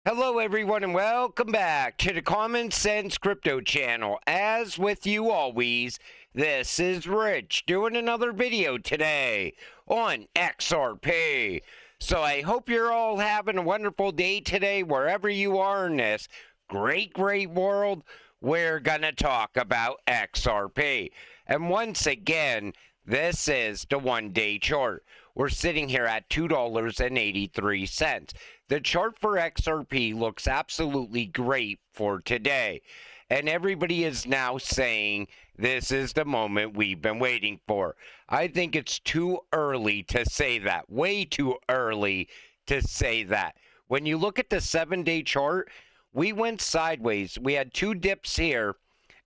Hello everyone and welcome back to the Common Sense Crypto channel. As with you always, this is Rich doing another video today on XRP. So I hope you're all having a wonderful day today wherever you are in this great world. We're gonna talk about XRP. And once again, this is the one-day chart. We're sitting here at $2.83. The chart for XRP looks absolutely great for today. And everybody is now saying this is the moment we've been waiting for. I think it's too early to say that. Way too early to say that. When you look at the 7-day chart, we went sideways. We had two dips here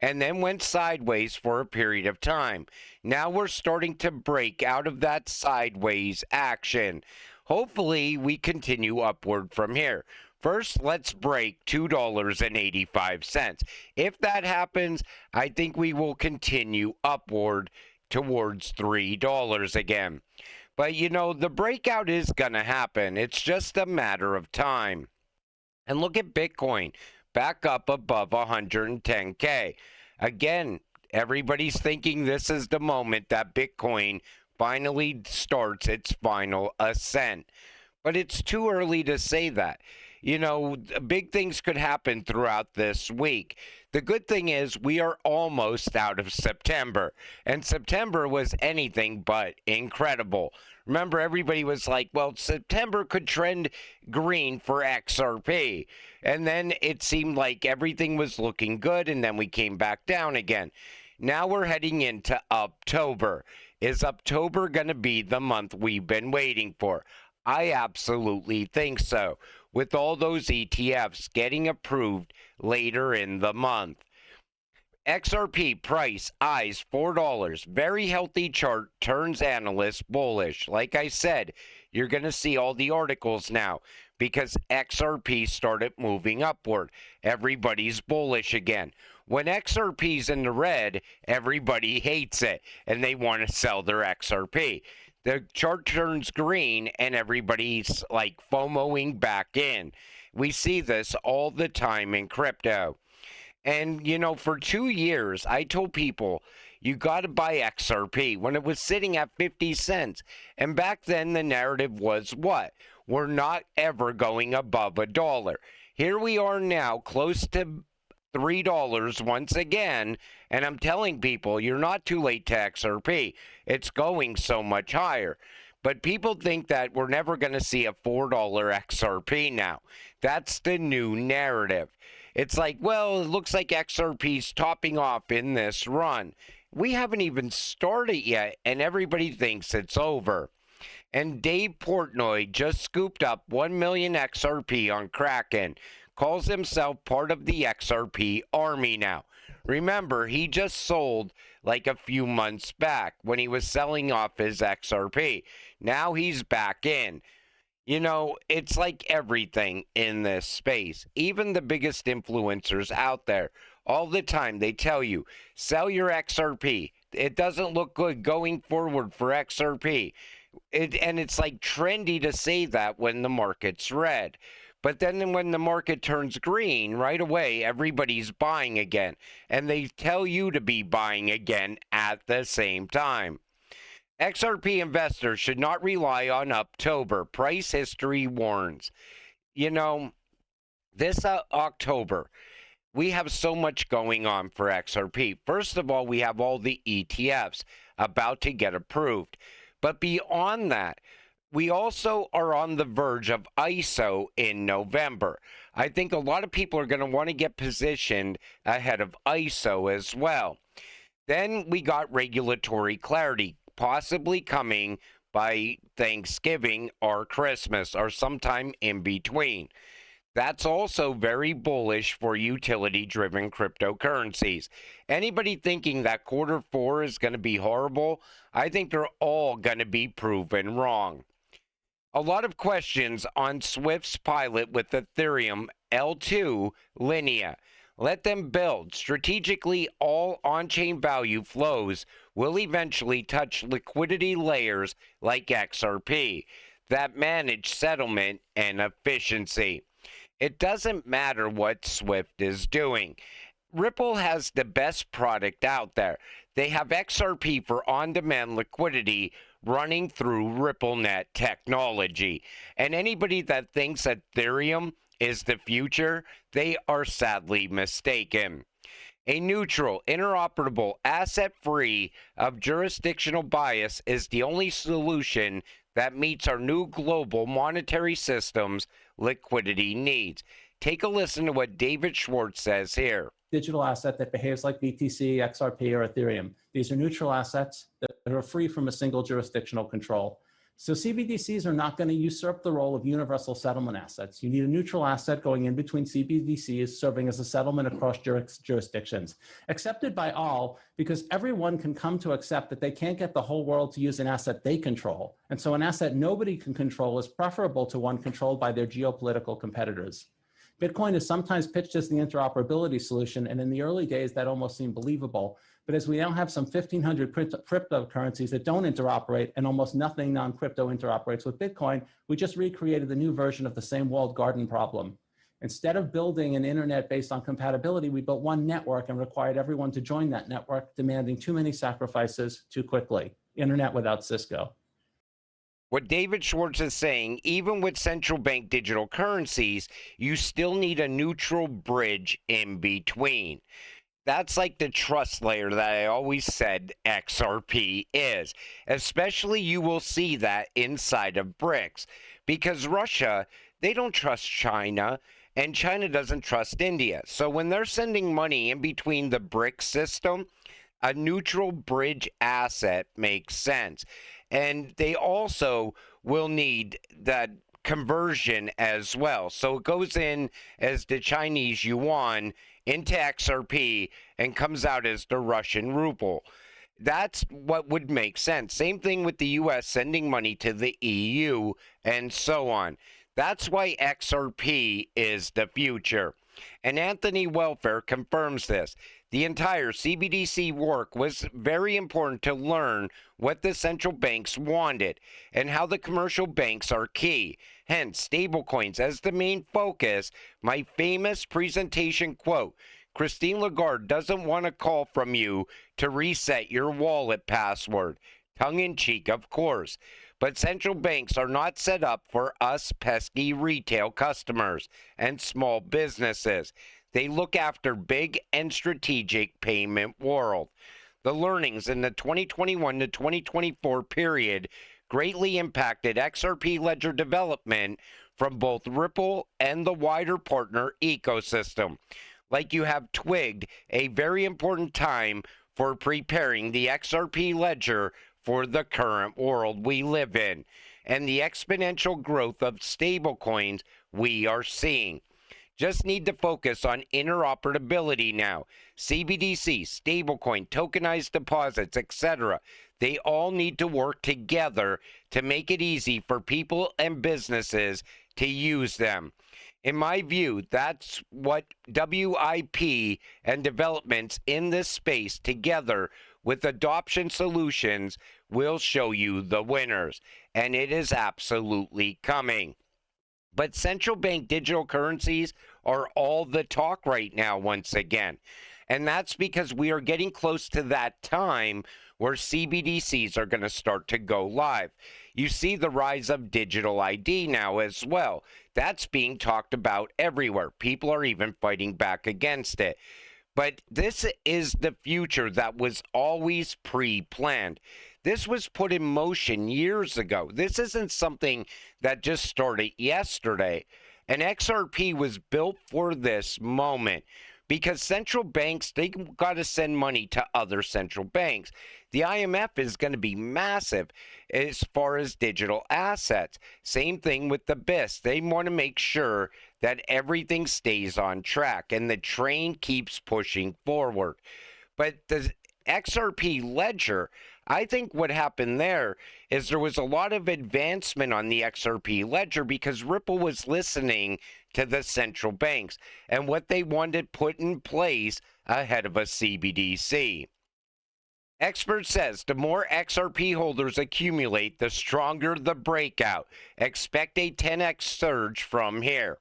and then went sideways for a period of time. Now we're starting to break out of that sideways action. Hopefully, we continue upward from here. First, let's break $2.85. If that happens, I think we will continue upward towards $3 again. But, you know, the breakout is going to happen. It's just a matter of time. And look at Bitcoin, back up above 110K. Again, everybody's thinking this is the moment that Bitcoin finally starts its final ascent. But it's too early to say that. You know, big things could happen throughout this week. The good thing is we are almost out of September. And September was anything but incredible. Remember, everybody was like, well, September could trend green for XRP. And then it seemed like everything was looking good, and then we came back down again. Now we're heading into October. Is October going to be the month we've been waiting for? I absolutely think so, with all those ETFs getting approved later in the month. XRP price eyes $4. Very healthy chart, turns analysts bullish. Like I said, you're going to see all the articles now because XRP started moving upward. Everybody's bullish again. When XRP's in the red, everybody hates it and they want to sell their XRP. The chart turns green and everybody's like FOMOing back in. We see this all the time in crypto. And, you know, for 2 years, I told people, you got to buy XRP when it was sitting at 50 cents. And back then, the narrative was what? We're not ever going above $1. Here we are now, close to $3 once again. And I'm telling people, you're not too late to XRP. It's going so much higher. But people think that we're never going to see a $4 XRP now. That's the new narrative. It's like, well, it looks like XRP's topping off in this run. We haven't even started yet, and everybody thinks it's over. And Dave Portnoy just scooped up 1 million XRP on Kraken. Calls himself part of the XRP army now. Remember, he just sold like a few months back when he was selling off his XRP. Now he's back in. You know, it's like everything in this space. Even the biggest influencers out there, all the time, they tell you, sell your XRP. It doesn't look good going forward for XRP. And it's like trendy to say that when the market's red. But then when the market turns green, right away, everybody's buying again. And they tell you to be buying again at the same time. XRP investors should not rely on October. Price history warns. You know, this October, we have so much going on for XRP. First of all, we have all the ETFs about to get approved. But beyond that, we also are on the verge of ISO in November. I think a lot of people are going to want to get positioned ahead of ISO as well. Then we got regulatory clarity, possibly coming by Thanksgiving or Christmas or sometime in between. That's also very bullish for utility-driven cryptocurrencies. Anybody thinking that Q4 is going to be horrible, I think they're all going to be proven wrong. A lot of questions on Swift's pilot with Ethereum L2 Linea. Let them build. Strategically, all on-chain value flows will eventually touch liquidity layers like XRP that manage settlement and efficiency. It doesn't matter what Swift is doing. Ripple has the best product out there. They have XRP for on-demand liquidity running through RippleNet technology. And anybody that thinks that Ethereum is the future, they are sadly mistaken. A neutral, interoperable, asset-free of jurisdictional bias is the only solution that meets our new global monetary system's liquidity needs. Take a listen to what David Schwartz says here. Digital asset that behaves like BTC, XRP, or Ethereum. These are neutral assets that are free from a single jurisdictional control. So CBDCs are not going to usurp the role of universal settlement assets. You need a neutral asset going in between CBDCs serving as a settlement across jurisdictions, accepted by all because everyone can come to accept that they can't get the whole world to use an asset they control. And so an asset nobody can control is preferable to one controlled by their geopolitical competitors. Bitcoin is sometimes pitched as the interoperability solution, and in the early days, that almost seemed believable. But as we now have some 1,500 cryptocurrencies that don't interoperate and almost nothing non-crypto interoperates with Bitcoin, we just recreated the new version of the same walled garden problem. Instead of building an internet based on compatibility, we built one network and required everyone to join that network, demanding too many sacrifices too quickly. Internet without Cisco. What David Schwartz is saying, even with central bank digital currencies, you still need a neutral bridge in between. That's like the trust layer that I always said XRP is. Especially you will see that inside of BRICS. Because Russia, they don't trust China, and China doesn't trust India. So when they're sending money in between the BRICS system, a neutral bridge asset makes sense. And they also will need that conversion as well. So it goes in as the Chinese yuan into XRP and comes out as the Russian ruble. That's what would make sense. Same thing with the US sending money to the EU and so on. That's why XRP is the future. And Anthony Welfare confirms this. The entire CBDC work was very important to learn what the central banks wanted and how the commercial banks are key. Hence, stablecoins as the main focus. My famous presentation quote, Christine Lagarde doesn't want a call from you to reset your wallet password. Tongue-in-cheek, of course. But central banks are not set up for us pesky retail customers and small businesses. They look after big and strategic payment world. The learnings in the 2021 to 2024 period greatly impacted XRP ledger development from both Ripple and the wider partner ecosystem. Like you have twigged a very important time for preparing the XRP ledger for the current world we live in and the exponential growth of stablecoins we are seeing. Just need to focus on interoperability now. CBDC, stablecoin, tokenized deposits, etc. They all need to work together to make it easy for people and businesses to use them. In my view, that's what WIP and developments in this space together with adoption solutions will show you the winners. And it is absolutely coming. But central bank digital currencies are all the talk right now once again. And that's because we are getting close to that time where CBDCs are going to start to go live. You see the rise of digital ID now as well. That's being talked about everywhere. People are even fighting back against it. But this is the future that was always pre-planned. This was put in motion years ago. This isn't something that just started yesterday. And XRP was built for this moment because central banks, they got to send money to other central banks. The IMF is going to be massive as far as digital assets. Same thing with the BIS. They want to make sure that everything stays on track and the train keeps pushing forward. But the XRP ledger, I think what happened there is there was a lot of advancement on the XRP ledger because Ripple was listening to the central banks and what they wanted put in place ahead of a CBDC. Expert says the more XRP holders accumulate, the stronger the breakout. Expect a 10x surge from here.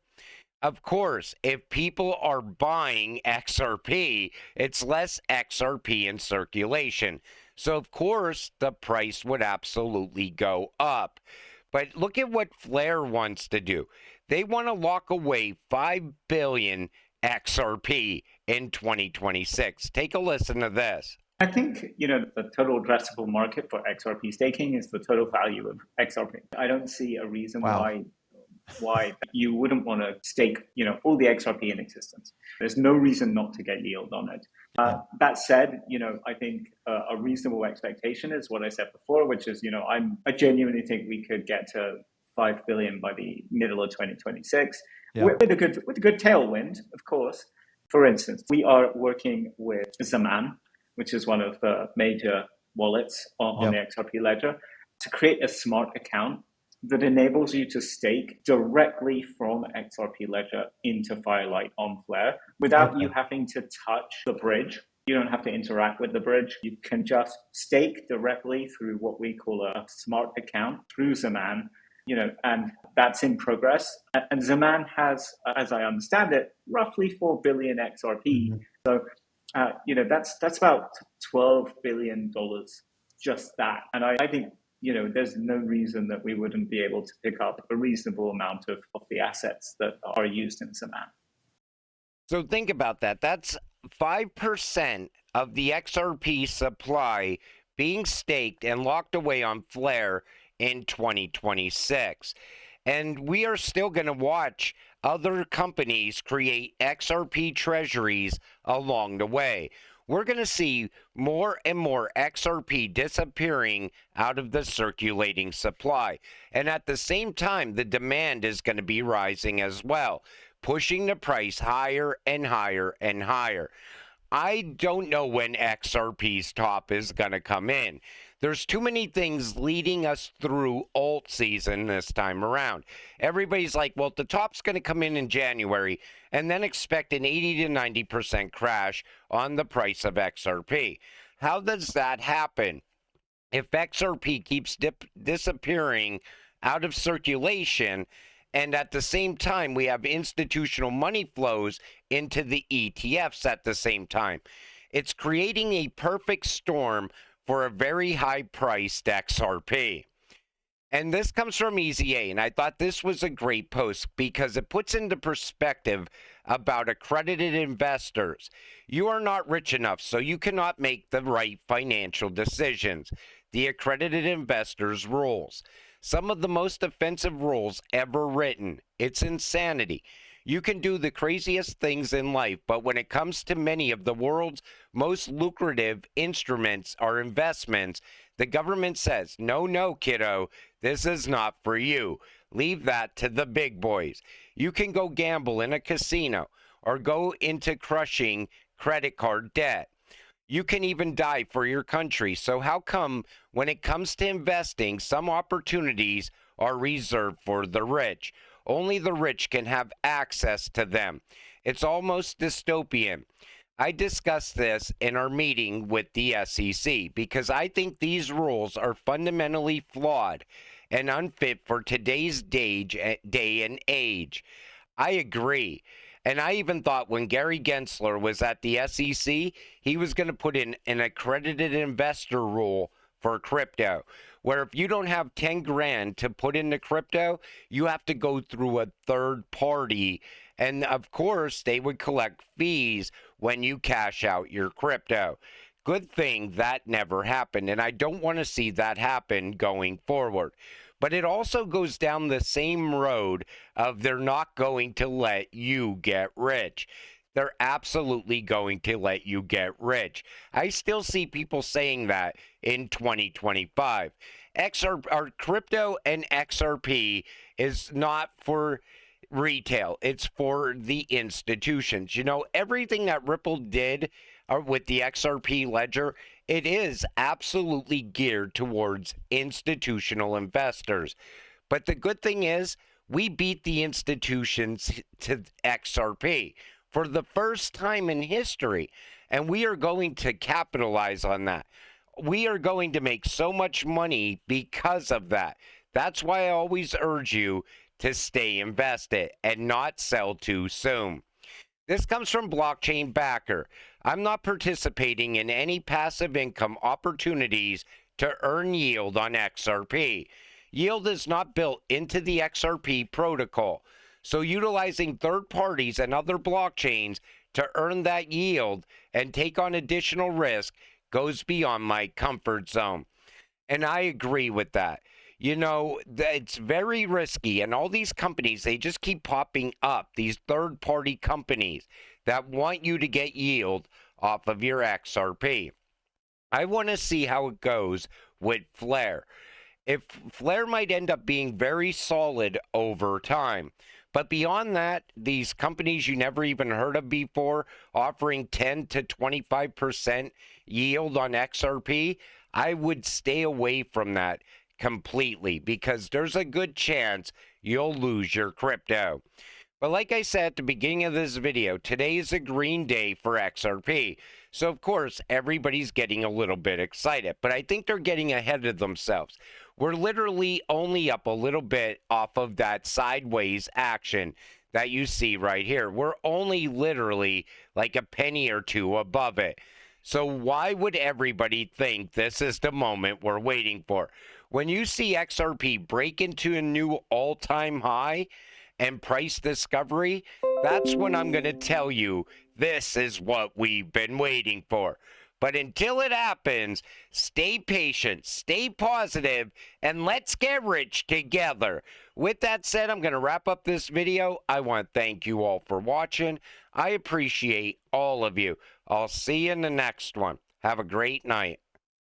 Of course, if people are buying XRP, it's less XRP in circulation. So, of course, the price would absolutely go up. But look at what Flare wants to do. They want to lock away 5 billion XRP in 2026. Take a listen to this. I think, the total addressable market for XRP staking is the total value of XRP. I don't see a reason why you wouldn't want to stake, all the XRP in existence. There's no reason not to get yield on it. That said, I think a reasonable expectation is what I said before, which is, I genuinely think we could get to 5 billion by the middle of 2026 with a good tailwind, of course. For instance, we are working with Zaman, which is one of the major wallets on the XRP ledger, to create a smart account that enables you to stake directly from XRP ledger into Firelight on Flare without you having to touch the bridge. You don't have to interact with the bridge. You can just stake directly through what we call a smart account through Zaman, and that's in progress. And Zaman has, as I understand it, roughly 4 billion XRP. So, that's about $12 billion, just that. And I think, there's no reason that we wouldn't be able to pick up a reasonable amount of the assets that are used in Zaman. So think about that. That's 5% of the XRP supply being staked and locked away on Flare in 2026. And we are still going to watch other companies create XRP treasuries along the way. We're going to see more and more XRP disappearing out of the circulating supply. And at the same time, the demand is going to be rising as well, pushing the price higher and higher and higher. I don't know when XRP's top is going to come in. There's too many things leading us through alt season this time around. Everybody's like, well, the top's going to come in January, and then expect an 80 to 90% crash on the price of XRP. How does that happen? If XRP keeps disappearing out of circulation, and at the same time, we have institutional money flows into the ETFs at the same time. It's creating a perfect storm for a very high-priced XRP. And this comes from EZA, and I thought this was a great post because it puts into perspective about accredited investors. You are not rich enough, so you cannot make the right financial decisions. The accredited investors rules. Some of the most offensive rules ever written. It's insanity. You can do the craziest things in life, but when it comes to many of the world's most lucrative instruments or investments, the government says, no, kiddo, this is not for you. Leave that to the big boys. You can go gamble in a casino or go into crushing credit card debt. You can even die for your country. So how come when it comes to investing, some opportunities are reserved for the rich? Only the rich can have access to them. It's almost dystopian. I discussed this in our meeting with the SEC because I think these rules are fundamentally flawed and unfit for today's day and age. I agree. And I even thought when Gary Gensler was at the SEC, he was going to put in an accredited investor rule for crypto, where if you don't have 10 grand to put into crypto, you have to go through a third party. And of course, they would collect fees when you cash out your crypto. Good thing that never happened. And I don't want to see that happen going forward. But it also goes down the same road of they're not going to let you get rich. They're absolutely going to let you get rich. I still see people saying that in 2025. Our crypto and XRP is not for retail. It's for the institutions. You know, everything that Ripple did with the XRP ledger, it is absolutely geared towards institutional investors. But the good thing is we beat the institutions to XRP for the first time in history, and we are going to capitalize on that. We are going to make so much money because of that. That's why I always urge you to stay invested and not sell too soon. This comes from Blockchain Backer. I'm not participating in any passive income opportunities to earn yield on XRP. Yield is not built into the XRP protocol, so utilizing third parties and other blockchains to earn that yield and take on additional risk goes beyond my comfort zone. And I agree with that. You know, it's very risky, and all these companies, they just keep popping up, these third-party companies that want you to get yield off of your XRP. I want to see how it goes with Flare. If Flare might end up being very solid over time. But beyond that, these companies you never even heard of before offering 10 to 25% yield on XRP, I would stay away from that completely because there's a good chance you'll lose your crypto. But like I said at the beginning of this video, today is a green day for XRP. So of course, everybody's getting a little bit excited, but I think they're getting ahead of themselves. We're literally only up a little bit off of that sideways action that you see right here. We're only literally like a penny or two above it. So why would everybody think this is the moment we're waiting for? When you see XRP break into a new all-time high and price discovery, that's when I'm going to tell you this is what we've been waiting for. But until it happens, stay patient, stay positive, and let's get rich together. With that said, I'm going to wrap up this video. I want to thank you all for watching. I appreciate all of you. I'll see you in the next one. Have a great night.